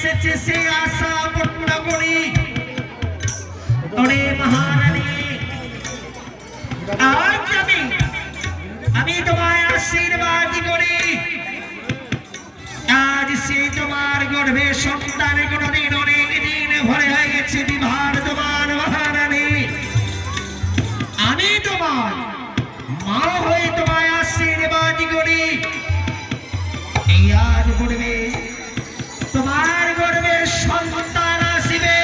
এসেছে সে আশা পূর্ণ করি ওরে মহারানী আজ আমি তোমায় আশীর্বাদ করি আজ সে তোমার গর্ভে সন্তান কোনদিন অনেক দিন ভরে হয়ে গেছে বিভার তোমার মহারানী আমি তোমার মা হয়ে তোমায় আশীর্বাদ করি এই আজ গর্ভে তোমার গর্ভে সন্তান আসিবে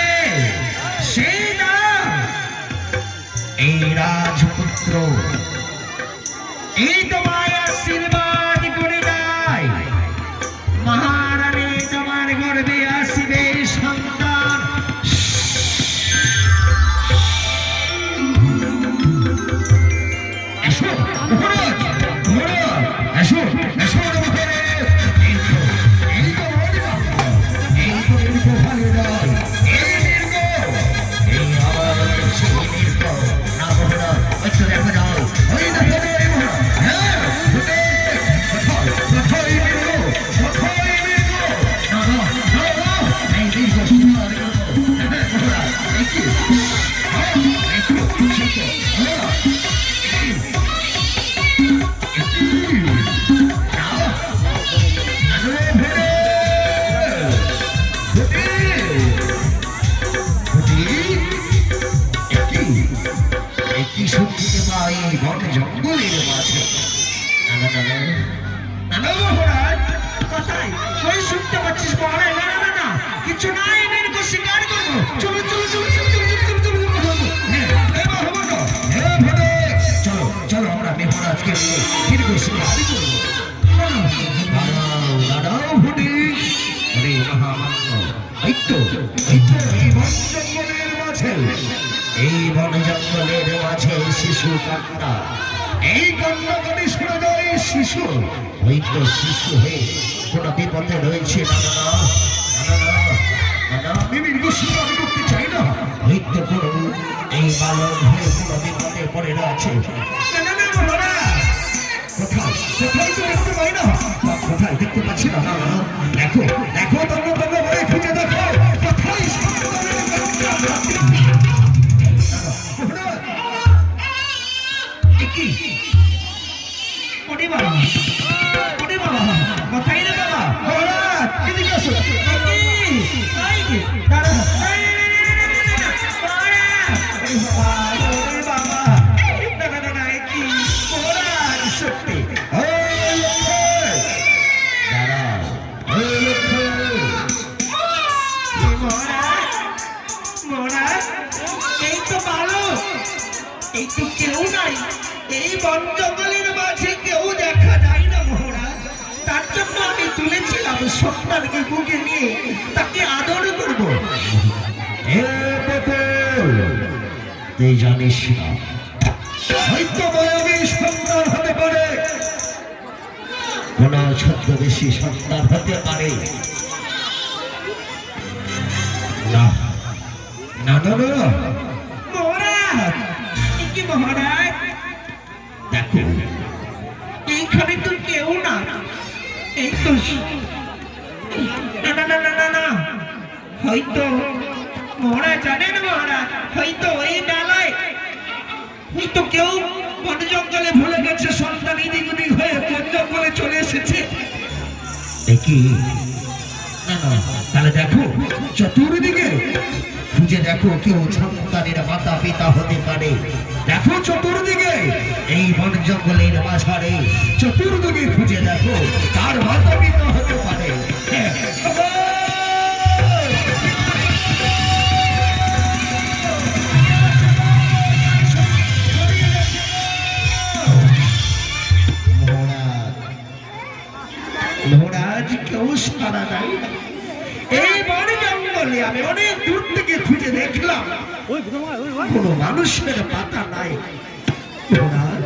সেই নাম এই রাজপুত্র এই তোমায় আশীর্বাদ করে দেয় মহারানী তোমার গর্ভে আসিবে সন্তান এসো এসো এসো জঙ্গলের মাঝে শুনতে পাচ্ছিস কিছু নাই শিকার করবো চলো চলো চলো চলো চলো আমরা মেহরাজকে দীর্ঘ শিকার করবো এই বন জঙ্গলের মাঝে শিশু কান্না এই কান্না করে শোনা যায় শিশু ওই তো শিশু হয়ে কোন বিপদে রয়েছে আমি শিকার করতে চাই না ওই তো কোনো এই বালক হয়ে কোন বিপদে পড়ে রয়েছে কোথায় কোথায় তো দেখতে পাই না কোথায় দেখতে পাচ্ছি না দেখো দেখো তোমরা খুঁজে দেখো কোথায় কোথায় রে বাবা এদিকে আসো সত্যি এই তো ভালো এই তো কেউ নাই এই বন জঙ্গলের মাঝে কেউ দেখা যায় না মহারাজ তার জন্য আমি তুলেছিলাম সন্তানকে বুকে নিয়ে তাকে আদর করব তুই জানিস না হয়তো বয়বী সন্তান হতে পারে কোন ছদ্মবেশী সন্তান হতে পারে না না না না মহারাজ কি মহারাজ দেখো এইখানে তো কেউ না এই তো না না না না না হয়তো মহারাজ জানেন মহারাজ হয়তো এই ডালায় হয়তো কেউ বন জঙ্গলে ভুলে গেছে সন্তান এদিক ওদিক হয়ে বন জঙ্গলে চলে এসেছে দেখি না না তাহলে দেখো চতুর্দিকে খুঁজে দেখো কেউ সন্তানের মাতা পিতা হতে পারে দেখো চতুর্দিকে এই বন জঙ্গলের মাঝারে চতুর্দিকে খুঁজে দেখো তার মাতা পিতা হতে পারে মহারাজ কেউ সারা নাই এই বন জঙ্গলে আমি অনেক দূর থেকে খুঁজে দেখলাম কোন মানুষের পাতা নাই মহারাজ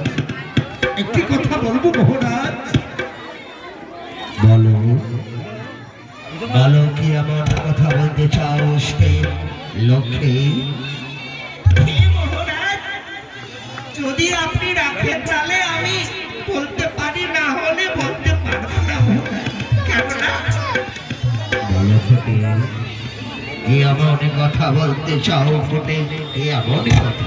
একটি কথা বলবো মহারাজ বলো বলো কি আমার কথা বলতে চাও লক্ষ্মী মহারাজ যদি আপনি রাখেন তাহলে আমি বলতে পারি না হলে বলতে পারবো না কেন না এ এমন কথা বলতে চাও ফুটে, এ এমন কথা।